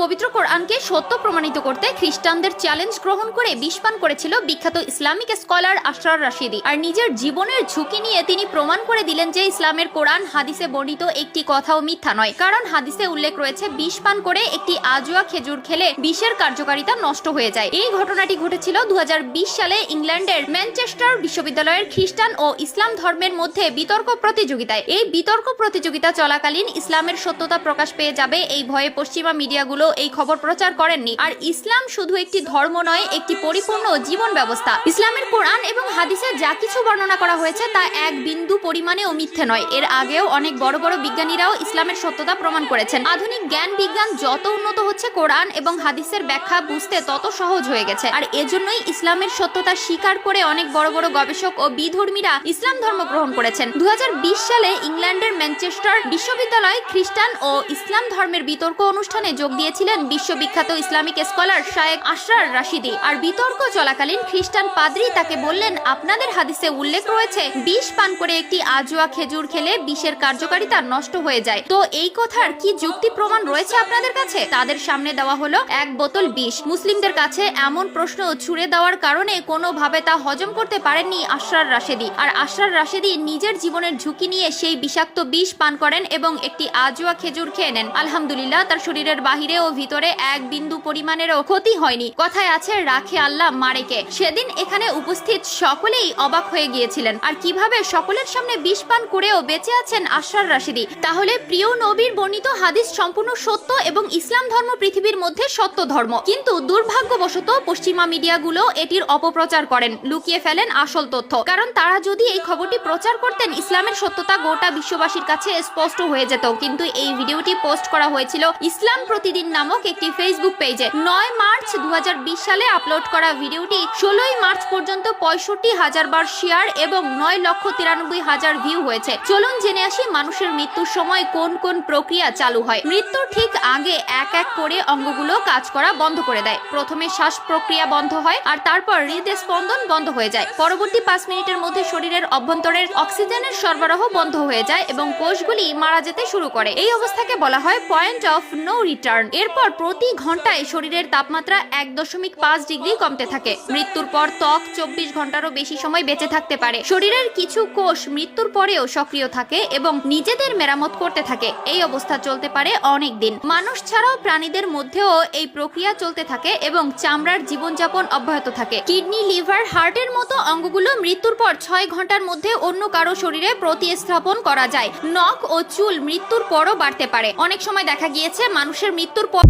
পবিত্র কোরআনকে সত্য প্রমাণিত করতে খ্রিস্টানদের চ্যালেঞ্জ গ্রহণ করে বিষ পান করেছিল বিখ্যাত ইসলামিক স্কলার আশরার রাশিদি। আর নিজের জীবনের ঝুঁকি নিয়ে তিনি প্রমাণ করে দিলেন যে ইসলামের কোরআন হাদিসে বর্ণিত একটি কথাও মিথ্যা নয়, কারণ হাদিসে উল্লেখ রয়েছে বিষ পান করে একটি আজোয়া খেজুর খেলে বিষের কার্যকারিতা নষ্ট হয়ে যায়। এই ঘটনাটি ঘটেছিল 2020 সালে ইংল্যান্ডের ম্যানচেস্টার বিশ্ববিদ্যালয়ের খ্রিস্টান ও ইসলাম ধর্মের মধ্যে বিতর্ক প্রতিযোগিতায়। এই বিতর্ক প্রতিযোগিতা চলাকালীন ইসলামের সত্যতা প্রকাশ পেয়ে যাবে এই ভয়ে পশ্চিমা মিডিয়াগুলো এই খবর প্রচার করেননি। আর ইসলাম শুধু একটি ধর্ম নয়, একটি পরিপূর্ণ জীবন ব্যবস্থা। ইসলামের কোরআন এবং হাদিসে যা কিছু বর্ণনা করা হয়েছে তা এক বিন্দু পরিমাণেও মিথ্যে নয়। এর আগেও অনেক বড় বড় বিজ্ঞানীরাও ইসলামের সত্যতা প্রমাণ করেছেন। আধুনিক জ্ঞান বিজ্ঞান যত উন্নত হচ্ছে, কোরআন এবং হাদিসের ব্যাখ্যা বুঝতে তত সহজ হয়ে গেছে। আর এজন্যই ইসলামের সত্যতা স্বীকার করে অনেক বড় বড় গবেষক ও বিধর্মীরা ইসলাম ধর্ম গ্রহণ করেছেন। 2020 সালে ইংল্যান্ডের ম্যানচেস্টার বিশ্ববিদ্যালয় খ্রিস্টান ও ইসলাম ধর্মের বিতর্ক অনুষ্ঠানে যোগ দিয়েছিলেন বিশ্ববিখ্যাত ইসলামিক স্কলার শায়েখ আশরার রাশিদি। আর বিতর্ক চলাকালীন খ্রিস্টান পাদ্রী তাকে বললেন, আপনাদের হাদিসে উল্লেখ রয়েছে বিষ পান করে একটি আজোয়া খেজুর খেলে বিষের কার্যকারিতা নষ্ট হয়ে যায়, তো এই কথার কি যুক্তি প্রমাণ রয়েছে আপনাদের কাছে? তাদের সামনে দেওয়া হলো এক বোতল বিষ। মুসলিমদের কাছে এমন প্রশ্ন ছুড়ে দেওয়ার কারণে কোনোভাবে তা হজম করতে পারেননি আশরার রাশিদি। আর আশরার রাশিদি নিজের জীবনের ঝুঁকি নিয়ে সেই বিষাক্ত বিষ পান করেন এবং একটি আজোয়া খেজুর খেয়ে নেন। আলহামদুলিল্লাহ, তার শরীরের বাহিরে ও ভিতরে এক বিন্দু পরিমাণেরও ক্ষতি হয়নি। কথায় আছে, রাখে আল্লাহ মারে কে। সেদিন এখানে উপস্থিত সকলেই অবাক হয়ে গিয়েছিলেন। আর কিভাবে সকলের সামনে বিষ পান করেও বেঁচে আছেন আশরার রাশিদি? তাহলে প্রিয় নবীর বর্ণিত হাদিস সম্পূর্ণ সত্য এবং ইসলাম ধর্ম পৃথিবীর মধ্যে সত্য ধর্ম, কিন্তু দুর্ভাগ্যবশত পশ্চিমা মিডিয়াগুলো এটির অপপ্রচার করেন, লুকিয়ে ফেলেন আসল তথ্য। কারণ তারা যদি এই খবরটি প্রচার করতেন, ইসলামের সত্যতা গোটা বিশ্ববাসীর কাছে স্পষ্ট হয়ে যেত। কিন্তু এই ভিডিওটি পোস্ট করা হয়েছিল ইসলাম প্রতিদিন নামক একটি ফেসবুক পেজে। 9 মার্চ 2020 সালে আপলোড করা ভিডিওটি 16 মার্চ পর্যন্ত 65,000 বার শেয়ার এবং 9,93,000 ভিউ হয়েছে। চলুন জেনে আসি মানুষের মৃত্যুর সময় কোন কোন প্রক্রিয়া চালু হয়। মৃত্যুর ঠিক আগে এক এক করে অঙ্গগুলো কাজ করা বন্ধ করে দেয়। প্রথমে শ্বাস প্রক্রিয়া বন্ধ হয়, আর তারপর হৃদস্পন্দন বন্ধ হয়ে যায়। পরবর্তী 5 মিনিটের মধ্যে শরীরের অভ্যন্তরের অক্সিজেনের সরবরাহ বন্ধ হয়ে যায় এবং কোষগুলি মারা যেতে শুরু করে। এই অবস্থাকে বলা হয় পয়েন্ট অফ নো রিটার্ন। এরপর প্রতি ঘন্টায় শরীরের তাপমাত্রা 1.5 ডিগ্রি কমতে থাকে। মৃত্যুর পর ত্বক 24 ঘন্টারও বেশি সময় বেঁচে থাকতে পারে। শরীরের কিছু কোষ মৃত্যুর পরেও সক্রিয় থাকে এবং নিজেদের মেরামত করতে থাকে। এই অবস্থা চলতে পারে অনেক দিন। মানুষ ছাড়াও প্রাণীদের মধ্যেও এই প্রক্রিয়া চলতে থাকে এবং চামড়ার জীবনযাপন অব্যাহত থাকে। কিডনি, লিভার, হার্টের মতো অঙ্গগুলো মৃত্যুর পর 6 ঘন্টার মধ্যে অন্য কারো শরীরে প্রতিস্থাপন করা যায়। নখ ও চুল মৃত্যুর পরও বাড়তে পারে। অনেক সময় দেখা গিয়েছে মানুষের মৃত্যুর পর